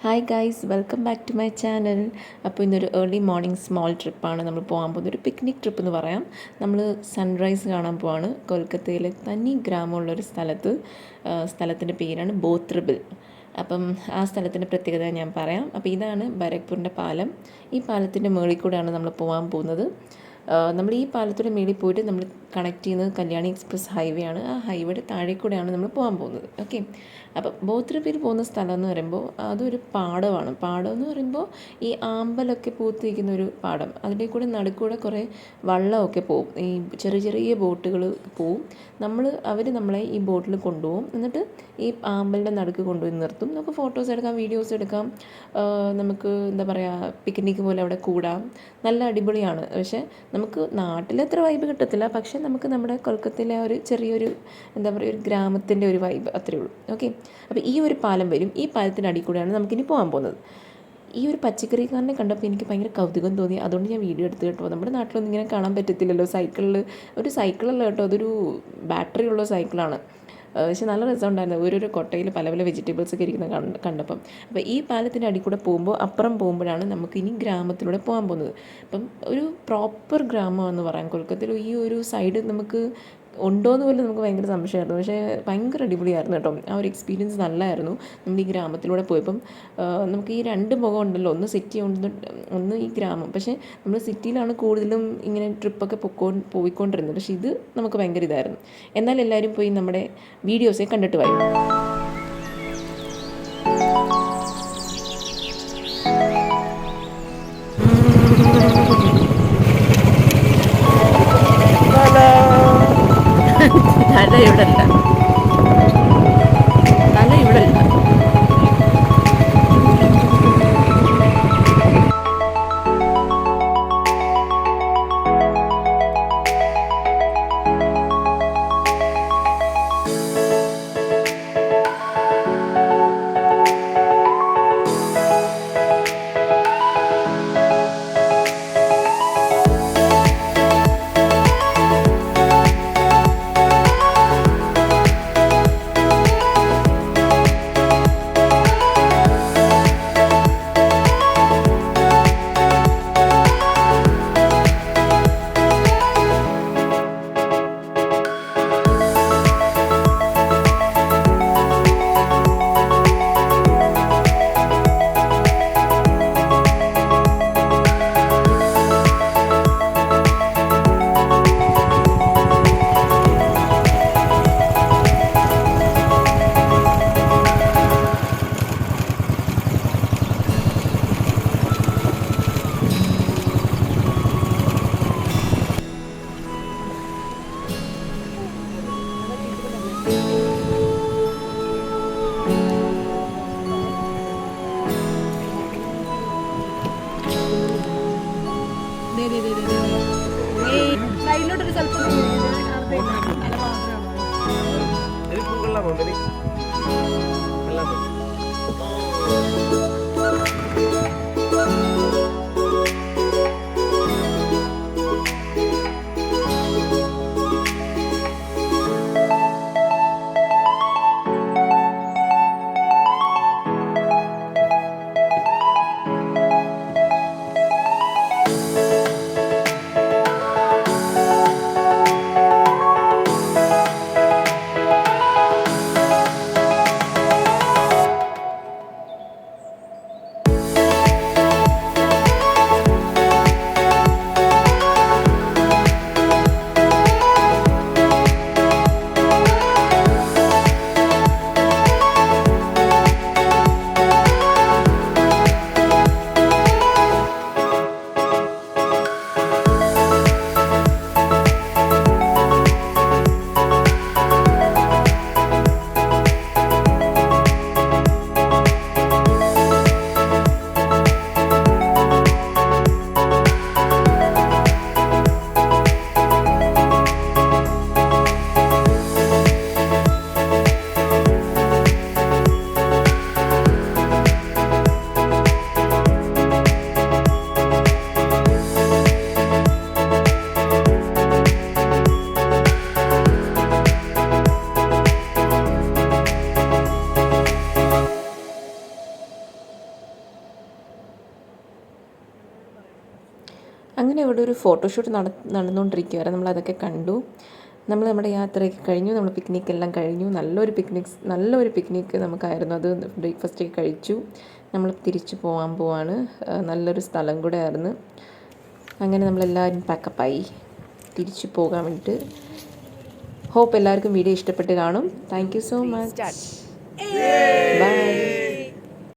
Hi guys, welcome back to my channel. അപ്പോൾ ഇന്നൊരു early morning small ട്രിപ്പാണ് നമ്മൾ പോകാൻ പോകുന്നത്. ഒരു പിക്നിക് ട്രിപ്പ് എന്ന് പറയാം. നമ്മൾ സൺറൈസ് കാണാൻ പോവാണ് കൊൽക്കത്തയിലെ തനി ഗ്രാമമുള്ളൊരു സ്ഥലത്തിൻ്റെ പേരാണ് ബോത്രബിൽ. അപ്പം ആ സ്ഥലത്തിൻ്റെ പ്രത്യേകത ഞാൻ പറയാം. അപ്പോൾ ഇതാണ് ബാരക്പൂരിൻ്റെ പാലം. ഈ പാലത്തിൻ്റെ മുകളിൽ കൂടെയാണ് നമ്മൾ പോകാൻ പോകുന്നത്. നമ്മൾ ഈ പാലത്തിൻ്റെ മേളിൽ പോയിട്ട് നമ്മൾ കണക്ട് ചെയ്യുന്നത് കല്യാണി എക്സ്പ്രസ് ഹൈവേ ആണ്. ആ ഹൈവേയുടെ താഴെ കൂടെയാണ് നമ്മൾ പോകാൻ പോകുന്നത്. ഓക്കെ, അപ്പം ബോത്രബിൽ പോകുന്ന സ്ഥലം എന്ന് പറയുമ്പോൾ അതൊരു പാടമാണ്. പാടം എന്ന് പറയുമ്പോൾ ഈ ആമ്പലൊക്കെ പൂത്തിരിക്കുന്ന ഒരു പാടം. അതിൻ്റെ കൂടെ നടുക്കൂടെ കുറേ വള്ളമൊക്കെ പോവും. ഈ ചെറിയ ചെറിയ ബോട്ടുകൾ പോവും. അവർ നമ്മളെ ഈ ബോട്ടിൽ കൊണ്ടുപോകും. എന്നിട്ട് ഈ ആമ്പലിൻ്റെ നടുക്ക് കൊണ്ടുപോയി നിർത്തും. നമുക്ക് ഫോട്ടോസ് എടുക്കാം, വീഡിയോസ് എടുക്കാം, നമുക്ക് എന്താ പറയുക, പിക്നിക്ക് പോലെ അവിടെ കൂടാം. നല്ല അടിപൊളിയാണ്. പക്ഷേ നമുക്ക് നാട്ടിലത്ര വൈബ് കിട്ടത്തില്ല. പക്ഷേ നമുക്ക് നമ്മുടെ കൊൽക്കത്തയിലെ ഒരു ചെറിയൊരു എന്താ പറയുക, ഒരു ഗ്രാമത്തിൻ്റെ ഒരു വൈബ് അത്രയേ ഉള്ളൂ. ഓക്കെ, അപ്പോൾ ഈ ഒരു പാലം വരും. ഈ പാലത്തിൻ്റെ അടിയിൽ കൂടെയാണ് നമുക്കിനി പോകാൻ പോകുന്നത്. ഈ ഒരു പച്ചക്കറിക്കാരനെ കണ്ടപ്പോൾ എനിക്ക് ഭയങ്കര കൗതുകം തോന്നി. അതുകൊണ്ട് ഞാൻ വീഡിയോ എടുത്ത് കേട്ടോ. നമ്മുടെ നാട്ടിലൊന്നും ഇങ്ങനെ കാണാൻ പറ്റത്തില്ലല്ലോ ഒരു സൈക്കിളല്ല കേട്ടോ, അതൊരു ബാറ്ററി ഉള്ള സൈക്കിളാണ്. പക്ഷെ നല്ല രസമുണ്ടായിരുന്നു. ഓരോരോ കൊട്ടയിൽ പല പല വെജിറ്റബിൾസ് ഒക്കെ ഇരിക്കുന്ന കണ്ടപ്പം. അപ്പോൾ ഈ പാലത്തിൻ്റെ അടി കൂടെ പോകുമ്പോൾ അപ്പുറം പോകുമ്പോഴാണ് നമുക്ക് ഇനി ഗ്രാമത്തിലൂടെ പോകാൻ പോകുന്നത്. അപ്പം ഒരു പ്രോപ്പർ ഗ്രാമമെന്ന് പറയാം. കൊൽക്കത്തയിൽ ഈ ഒരു സൈഡ് നമുക്ക് ഉണ്ടോയെന്ന് പോലും നമുക്ക് ഭയങ്കര സംശയമായിരുന്നു. പക്ഷേ ഭയങ്കര അടിപൊളിയായിരുന്നു കേട്ടോ. ആ ഒരു എക്സ്പീരിയൻസ് നല്ലതായിരുന്നു. നമ്മൾ ഈ ഗ്രാമത്തിലൂടെ പോയപ്പം നമുക്ക് ഈ രണ്ട് മുഖം ഉണ്ടല്ലോ, ഒന്ന് സിറ്റി ഉണ്ട്, ഒന്ന് ഈ ഗ്രാമം. പക്ഷേ നമ്മൾ സിറ്റിയിലാണ് കൂടുതലും ഇങ്ങനെ ട്രിപ്പൊക്കെ പോയിക്കൊണ്ടിരുന്നത്. പക്ഷേ ഇത് നമുക്ക് ഭയങ്കര ഇതായിരുന്നു. എന്നാൽ എല്ലാവരും പോയി നമ്മുടെ വീഡിയോസെ കണ്ടിട്ട് വരും. തല ഇവിടെ അല്ല, തല ഇവിടെ അല്ല. സൈഡിലോട്ടൊരു സ്ഥലത്ത് അങ്ങനെ ഇവിടെ ഒരു ഫോട്ടോഷൂട്ട് നടന്നുകൊണ്ടിരിക്കുകയായിരുന്നു. നമ്മളതൊക്കെ കണ്ടു. നമ്മുടെ യാത്രയൊക്കെ കഴിഞ്ഞു. നമ്മൾ പിക്നിക്കെല്ലാം കഴിഞ്ഞു. നല്ലൊരു പിക്നിക്ക് നമുക്കായിരുന്നു. അത് ബ്രേക്ക്ഫാസ്റ്റൊക്കെ കഴിച്ചു. നമ്മൾ തിരിച്ചു പോകാൻ പോവാണ്. നല്ലൊരു സ്ഥലം കൂടെ ആയിരുന്നു. അങ്ങനെ നമ്മളെല്ലാവരും പാക്കപ്പായി തിരിച്ചു പോകാൻ വേണ്ടിയിട്ട്. ഹോപ്പ് എല്ലാവർക്കും വീഡിയോ ഇഷ്ടപ്പെട്ട് കാണും. Thank you so much. By.